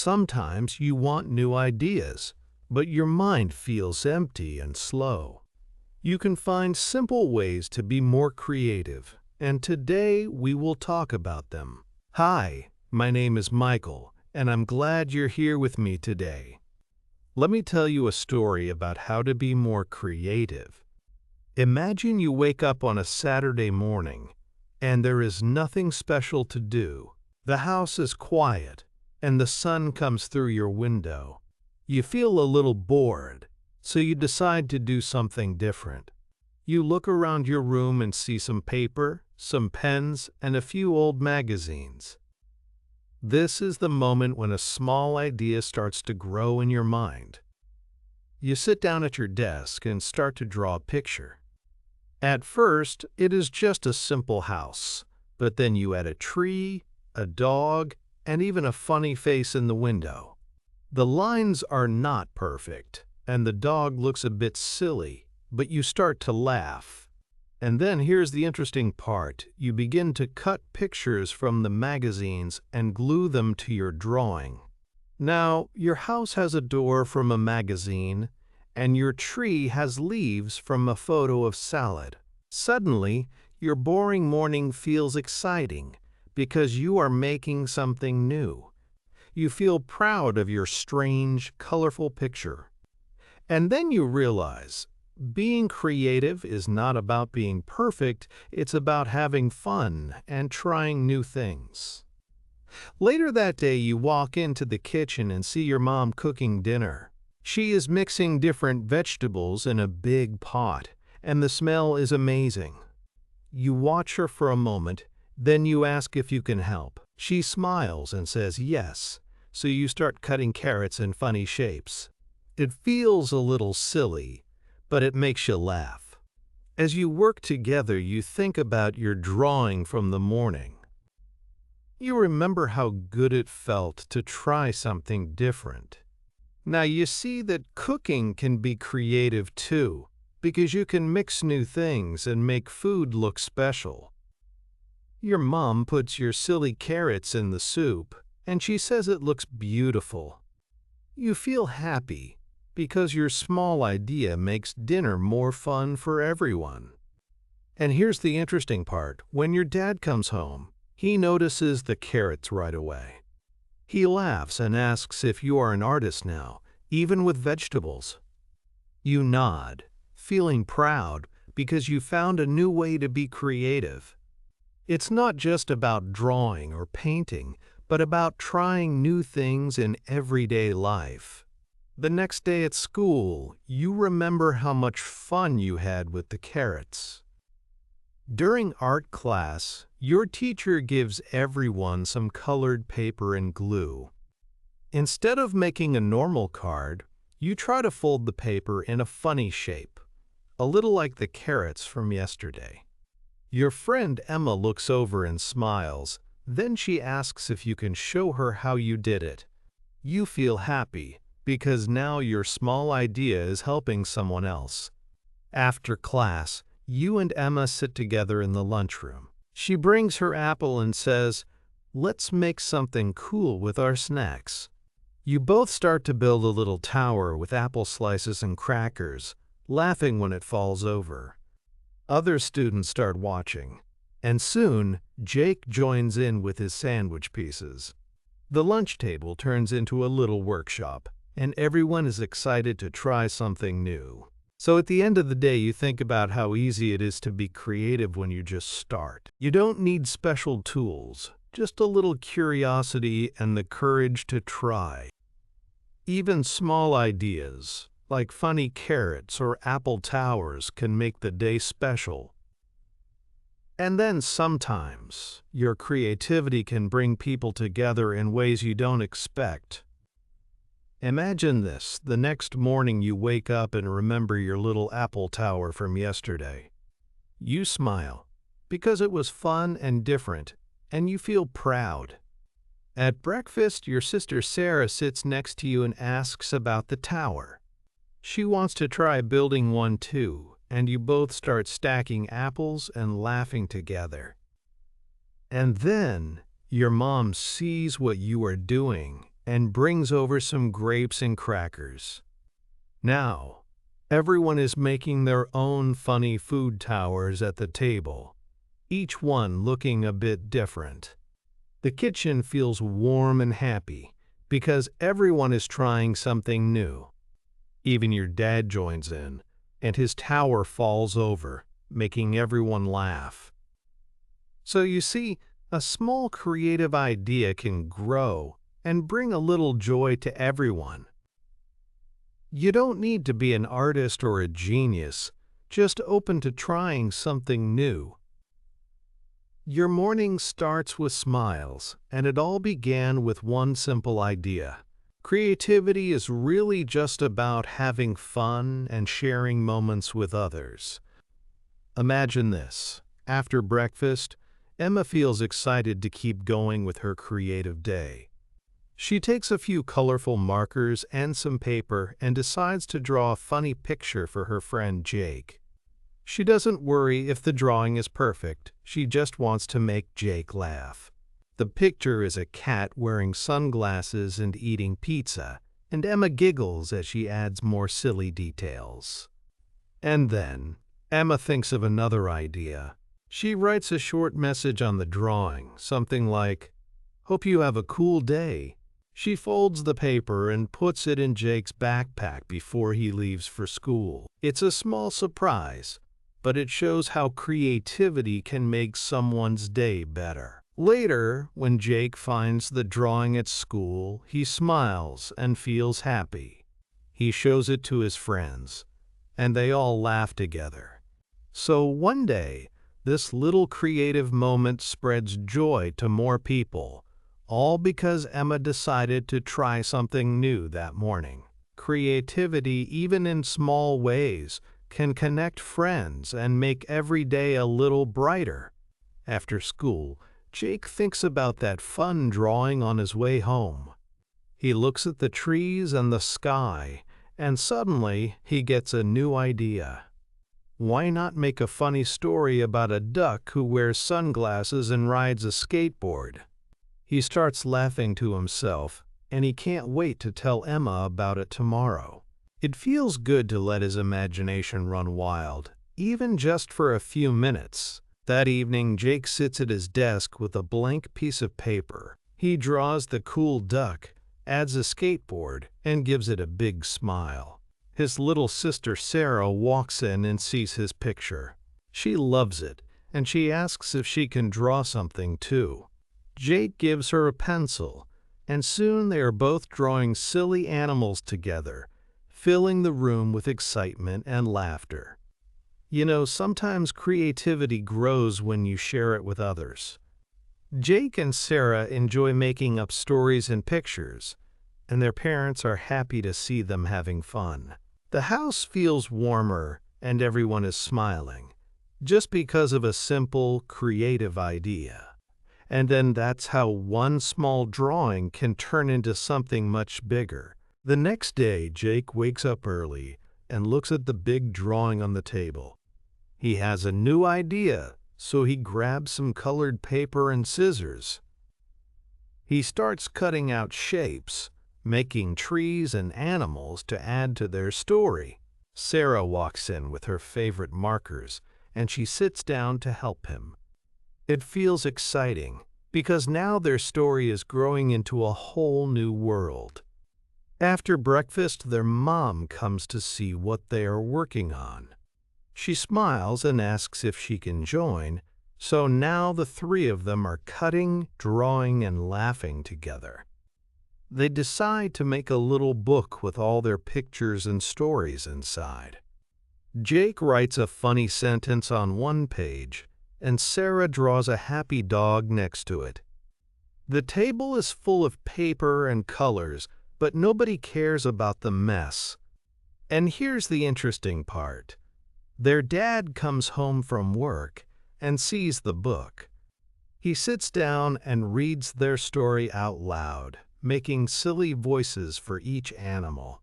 Sometimes you want new ideas, but your mind feels empty and slow. You can find simple ways to be more creative, and today we will talk about them. Hi, my name is Michael, and I'm glad you're here with me today. Let me tell you a story about how to be more creative. Imagine you wake up on a Saturday morning, and there is nothing special to do. The house is quiet, and the sun comes through your window. You feel a little bored, so you decide to do something different. You look around your room and see some paper, some pens, and a few old magazines. This is the moment when a small idea starts to grow in your mind. You sit down at your desk and start to draw a picture. At first, it is just a simple house, but then you add a tree, a dog, and even a funny face in the window. The lines are not perfect, and the dog looks a bit silly, but you start to laugh. And then here's the interesting part. You begin to cut pictures from the magazines and glue them to your drawing. Now, your house has a door from a magazine, and your tree has leaves from a photo of salad. Suddenly, your boring morning feels exciting because you are making something new. You feel proud of your strange, colorful picture. And then you realize, being creative is not about being perfect, it's about having fun and trying new things. Later that day, you walk into the kitchen and see your mom cooking dinner. She is mixing different vegetables in a big pot, and the smell is amazing. You watch her for a moment, then you ask if you can help. She smiles and says yes, so you start cutting carrots in funny shapes. It feels a little silly, but it makes you laugh. As you work together, you think about your drawing from the morning. You remember how good it felt to try something different. Now you see that cooking can be creative too, because you can mix new things and make food look special. Your mom puts your silly carrots in the soup, and she says it looks beautiful. You feel happy because your small idea makes dinner more fun for everyone. And here's the interesting part. When your dad comes home, he notices the carrots right away. He laughs and asks if you are an artist now, even with vegetables. You nod, feeling proud because you found a new way to be creative. It's not just about drawing or painting, but about trying new things in everyday life. The next day at school, you remember how much fun you had with the carrots. During art class, your teacher gives everyone some colored paper and glue. Instead of making a normal card, you try to fold the paper in a funny shape, a little like the carrots from yesterday. Your friend Emma looks over and smiles, then she asks if you can show her how you did it. You feel happy because now your small idea is helping someone else. After class, you and Emma sit together in the lunchroom. She brings her apple and says, "Let's make something cool with our snacks." You both start to build a little tower with apple slices and crackers, laughing when it falls over. Other students start watching, and soon Jake joins in with his sandwich pieces. The lunch table turns into a little workshop, and everyone is excited to try something new. So at the end of the day, you think about how easy it is to be creative when you just start. You don't need special tools, just a little curiosity and the courage to try. Even small ideas, like funny carrots or apple towers, can make the day special. And then sometimes, your creativity can bring people together in ways you don't expect. Imagine this: the next morning you wake up and remember your little apple tower from yesterday. You smile, because it was fun and different, and you feel proud. At breakfast, your sister Sarah sits next to you and asks about the tower. She wants to try building one too, and you both start stacking apples and laughing together. And then, your mom sees what you are doing and brings over some grapes and crackers. Now, everyone is making their own funny food towers at the table, each one looking a bit different. The kitchen feels warm and happy because everyone is trying something new. Even your dad joins in, and his tower falls over, making everyone laugh. So you see, a small creative idea can grow and bring a little joy to everyone. You don't need to be an artist or a genius, just open to trying something new. Your morning starts with smiles, and it all began with one simple idea. Creativity is really just about having fun and sharing moments with others. Imagine this. After breakfast, Emma feels excited to keep going with her creative day. She takes a few colorful markers and some paper and decides to draw a funny picture for her friend Jake. She doesn't worry if the drawing is perfect, she just wants to make Jake laugh. The picture is a cat wearing sunglasses and eating pizza, and Emma giggles as she adds more silly details. And then, Emma thinks of another idea. She writes a short message on the drawing, something like, "Hope you have a cool day." She folds the paper and puts it in Jake's backpack before he leaves for school. It's a small surprise, but it shows how creativity can make someone's day better. Later, when Jake finds the drawing at school, he smiles and feels happy. He shows it to his friends, and they all laugh together. So one day, this little creative moment spreads joy to more people, all because Emma decided to try something new that morning. Creativity, even in small ways, can connect friends and make every day a little brighter. After school, Jake thinks about that fun drawing on his way home. He looks at the trees and the sky, and suddenly he gets a new idea. Why not make a funny story about a duck who wears sunglasses and rides a skateboard? He starts laughing to himself, and he can't wait to tell Emma about it tomorrow. It feels good to let his imagination run wild, even just for a few minutes. That evening, Jake sits at his desk with a blank piece of paper. He draws the cool duck, adds a skateboard, and gives it a big smile. His little sister Sarah walks in and sees his picture. She loves it, and she asks if she can draw something too. Jake gives her a pencil, and soon they are both drawing silly animals together, filling the room with excitement and laughter. You know, sometimes creativity grows when you share it with others. Jake and Sarah enjoy making up stories and pictures, and their parents are happy to see them having fun. The house feels warmer, and everyone is smiling, just because of a simple, creative idea. And then that's how one small drawing can turn into something much bigger. The next day, Jake wakes up early and looks at the big drawing on the table. He has a new idea, so he grabs some colored paper and scissors. He starts cutting out shapes, making trees and animals to add to their story. Sarah walks in with her favorite markers, and she sits down to help him. It feels exciting, because now their story is growing into a whole new world. After breakfast, their mom comes to see what they are working on. She smiles and asks if she can join, so now the three of them are cutting, drawing, and laughing together. They decide to make a little book with all their pictures and stories inside. Jake writes a funny sentence on one page, and Sarah draws a happy dog next to it. The table is full of paper and colors, but nobody cares about the mess. And here's the interesting part. Their dad comes home from work and sees the book. He sits down and reads their story out loud, making silly voices for each animal.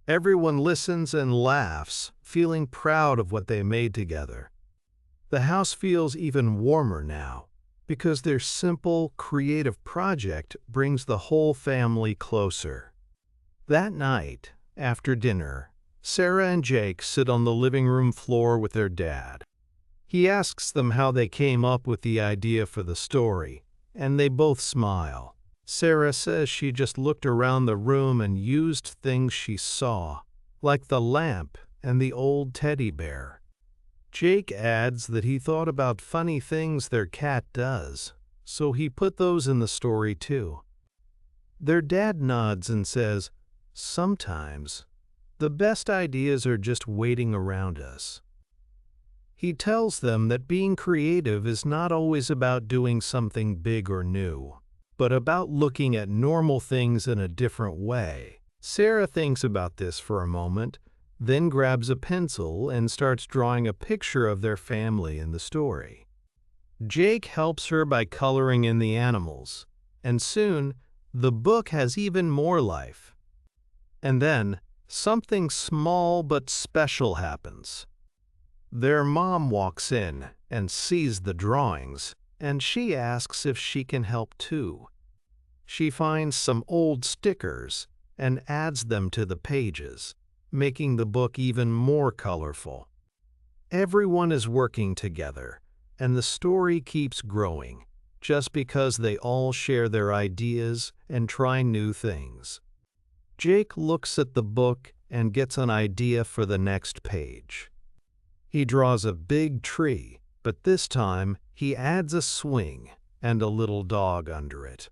Everyone listens and laughs, feeling proud of what they made together. The house feels even warmer now, because their simple, creative project brings the whole family closer. That night, after dinner, Sarah and Jake sit on the living room floor with their dad. He asks them how they came up with the idea for the story, and they both smile. Sarah says she just looked around the room and used things she saw, like the lamp and the old teddy bear. Jake adds that he thought about funny things their cat does, so he put those in the story too. Their dad nods and says, "Sometimes, the best ideas are just waiting around us." He tells them that being creative is not always about doing something big or new, but about looking at normal things in a different way. Sarah thinks about this for a moment, then grabs a pencil and starts drawing a picture of their family in the story. Jake helps her by coloring in the animals, and soon the book has even more life. And then, something small but special happens. Their mom walks in and sees the drawings, and she asks if she can help too. She finds some old stickers and adds them to the pages, making the book even more colorful. Everyone is working together, and the story keeps growing, just because they all share their ideas and try new things. Jake looks at the book and gets an idea for the next page. He draws a big tree, but this time he adds a swing and a little dog under it.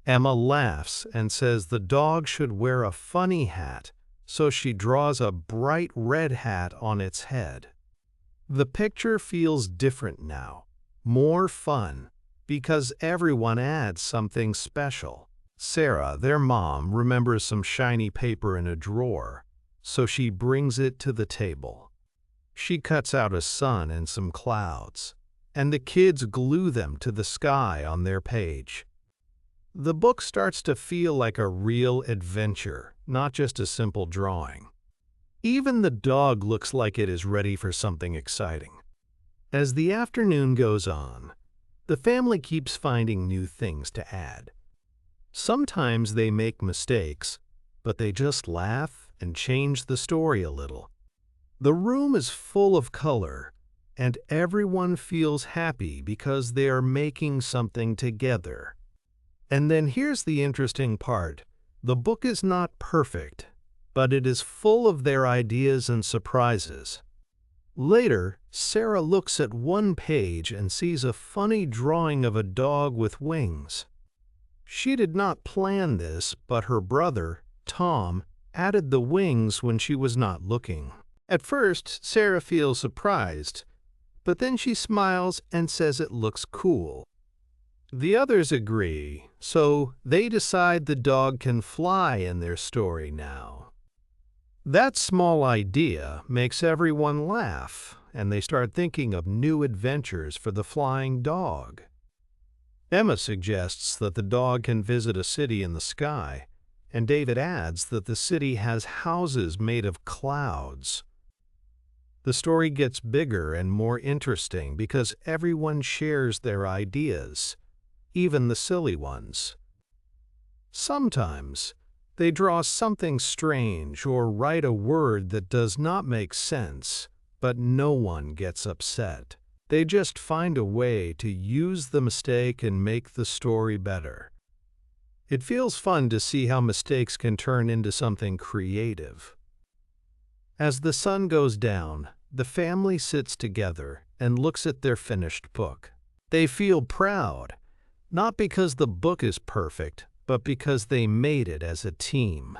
Emma laughs and says the dog should wear a funny hat, so she draws a bright red hat on its head. The picture feels different now, more fun, because everyone adds something special. Sarah, their mom, remembers some shiny paper in a drawer, so she brings it to the table. She cuts out a sun and some clouds, and the kids glue them to the sky on their page. The book starts to feel like a real adventure, not just a simple drawing. Even the dog looks like it is ready for something exciting. As the afternoon goes on, the family keeps finding new things to add. Sometimes they make mistakes, but they just laugh and change the story a little. The room is full of color, and everyone feels happy because they are making something together. And then here's the interesting part. The book is not perfect, but it is full of their ideas and surprises. Later, Sarah looks at one page and sees a funny drawing of a dog with wings. She did not plan this, but her brother, Tom, added the wings when she was not looking. At first, Sarah feels surprised, but then she smiles and says it looks cool. The others agree, so they decide the dog can fly in their story now. That small idea makes everyone laugh, and they start thinking of new adventures for the flying dog. Emma suggests that the dog can visit a city in the sky, and David adds that the city has houses made of clouds. The story gets bigger and more interesting because everyone shares their ideas, even the silly ones. Sometimes, they draw something strange or write a word that does not make sense, but no one gets upset. They just find a way to use the mistake and make the story better. It feels fun to see how mistakes can turn into something creative. As the sun goes down, the family sits together and looks at their finished book. They feel proud, not because the book is perfect, but because they made it as a team.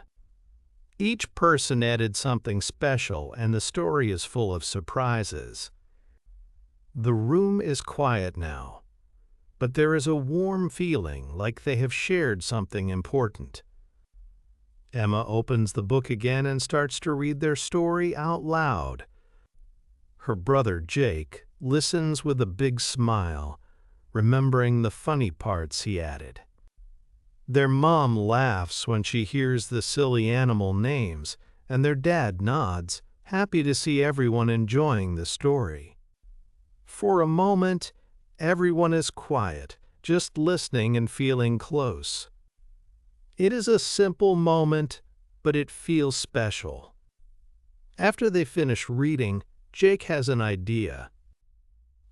Each person added something special, and the story is full of surprises. The room is quiet now, but there is a warm feeling like they have shared something important. Emma opens the book again and starts to read their story out loud. Her brother Jake listens with a big smile, remembering the funny parts he added. Their mom laughs when she hears the silly animal names, and their dad nods, happy to see everyone enjoying the story. For a moment, Everyone is quiet, just listening and feeling close. It is a simple moment, but it feels special. After they finish reading, Jake has an idea.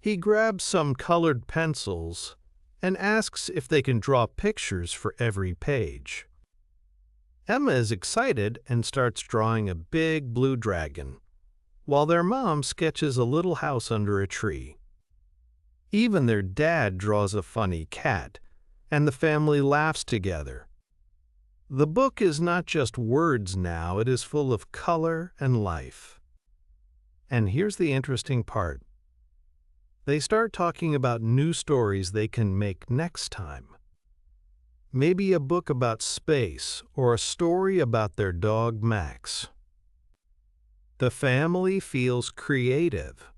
He grabs some colored pencils and asks if they can draw pictures for every page. Emma is excited and starts drawing a big blue dragon, while their mom sketches a little house under a tree. Even their dad draws a funny cat, and the family laughs together. The book is not just words now, it is full of color and life. And here's the interesting part. They start talking about new stories they can make next time. Maybe a book about space or a story about their dog Max. The family feels creative,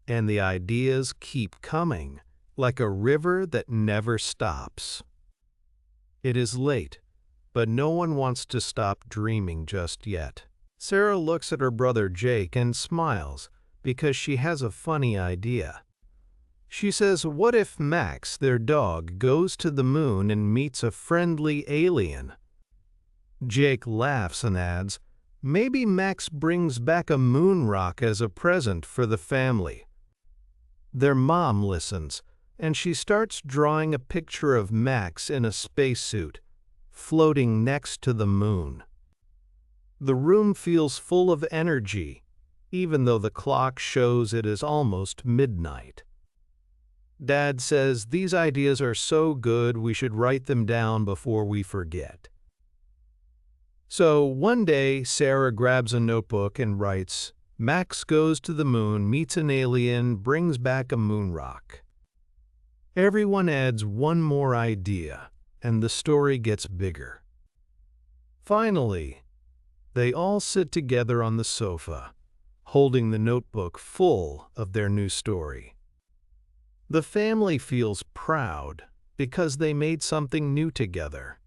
and the ideas keep coming, like a river that never stops. It is late, but no one wants to stop dreaming just yet. Sarah looks at her brother Jake and smiles because she has a funny idea. She says, what if Max, their dog, goes to the moon and meets a friendly alien? Jake laughs and adds, maybe Max brings back a moon rock as a present for the family. Their mom listens, and she starts drawing a picture of Max in a spacesuit, floating next to the moon. The room feels full of energy, even though the clock shows it is almost midnight. Dad says these ideas are so good we should write them down before we forget. So one day, Sarah grabs a notebook and writes, Max goes to the moon, meets an alien, brings back a moon rock. Everyone adds one more idea, and the story gets bigger. Finally, they all sit together on the sofa, holding the notebook full of their new story. The family feels proud because they made something new together.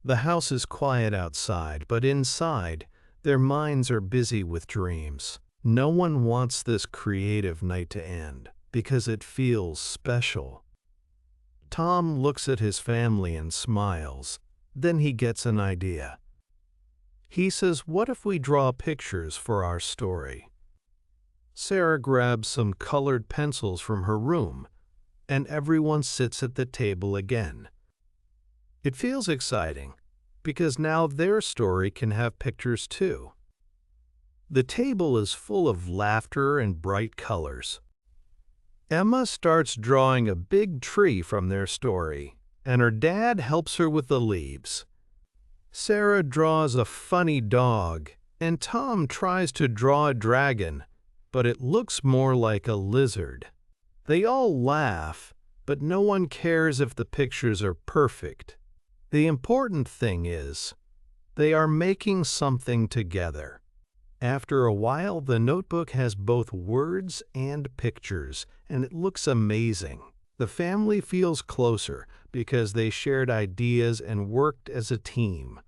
The house is quiet outside, but inside, their minds are busy with dreams. No one wants this creative night to end because it feels special. Tom looks at his family and smiles. Then he gets an idea. He says, what if we draw pictures for our story? Sarah grabs some colored pencils from her room, and everyone sits at the table again. It feels exciting, because now their story can have pictures too. The table is full of laughter and bright colors. Emma starts drawing a big tree from their story, and her dad helps her with the leaves. Sarah draws a funny dog, and Tom tries to draw a dragon, but it looks more like a lizard. They all laugh, but no one cares if the pictures are perfect. The important thing is, they are making something together. After a while, the notebook has both words and pictures, and it looks amazing. The family feels closer because they shared ideas and worked as a team.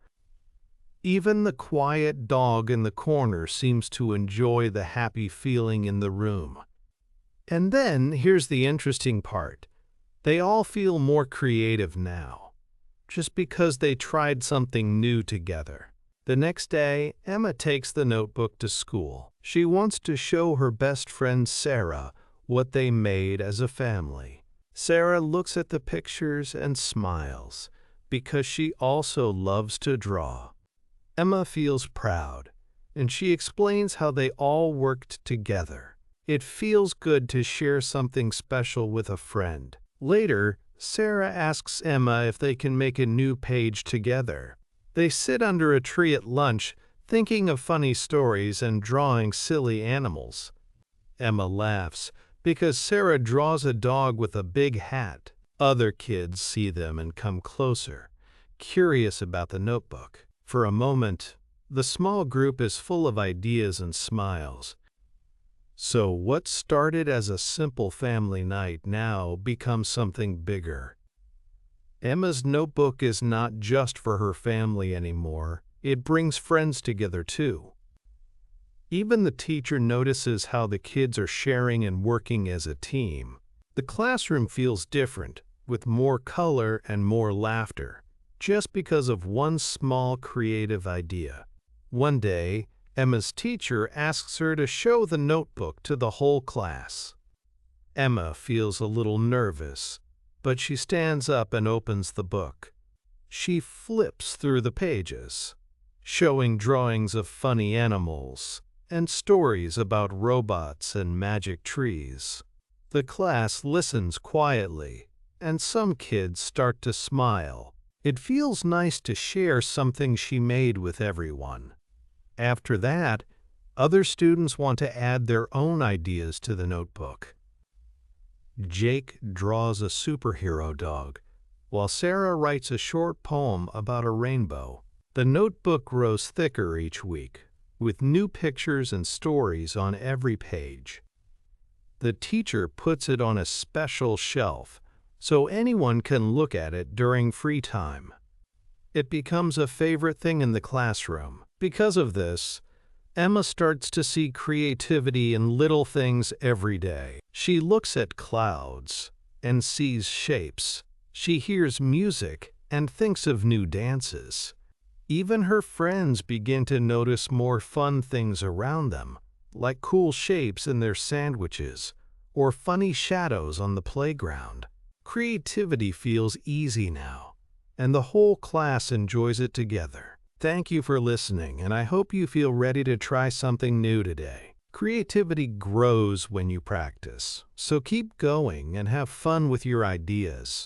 Even the quiet dog in the corner seems to enjoy the happy feeling in the room. And then, here's the interesting part. They all feel more creative now, just because they tried something new together. The next day, Emma takes the notebook to school. She wants to show her best friend Sarah what they made as a family. Sarah looks at the pictures and smiles, because she also loves to draw. Emma feels proud, and she explains how they all worked together. It feels good to share something special with a friend. Later, Sarah asks Emma if they can make a new page together. They sit under a tree at lunch, thinking of funny stories and drawing silly animals. Emma laughs because Sarah draws a dog with a big hat. Other kids see them and come closer, curious about the notebook. For a moment, the small group is full of ideas and smiles. So what started as a simple family night now becomes something bigger. Emma's notebook is not just for her family anymore. It brings friends together too. Even the teacher notices how the kids are sharing and working as a team. The classroom feels different, with more color and more laughter, just because of one small creative idea. One day, Emma's teacher asks her to show the notebook to the whole class. Emma feels a little nervous, but she stands up and opens the book. She flips through the pages, showing drawings of funny animals and stories about robots and magic trees. The class listens quietly, and some kids start to smile. It feels nice to share something she made with everyone. After that, other students want to add their own ideas to the notebook. Jake draws a superhero dog, while Sarah writes a short poem about a rainbow. The notebook grows thicker each week, with new pictures and stories on every page. The teacher puts it on a special shelf so anyone can look at it during free time. It becomes a favorite thing in the classroom. Because of this, Emma starts to see creativity in little things every day. She looks at clouds and sees shapes. She hears music and thinks of new dances. Even her friends begin to notice more fun things around them, like cool shapes in their sandwiches or funny shadows on the playground. Creativity feels easy now, and the whole class enjoys it together. Thank you for listening, and I hope you feel ready to try something new today. Creativity grows when you practice, so keep going and have fun with your ideas.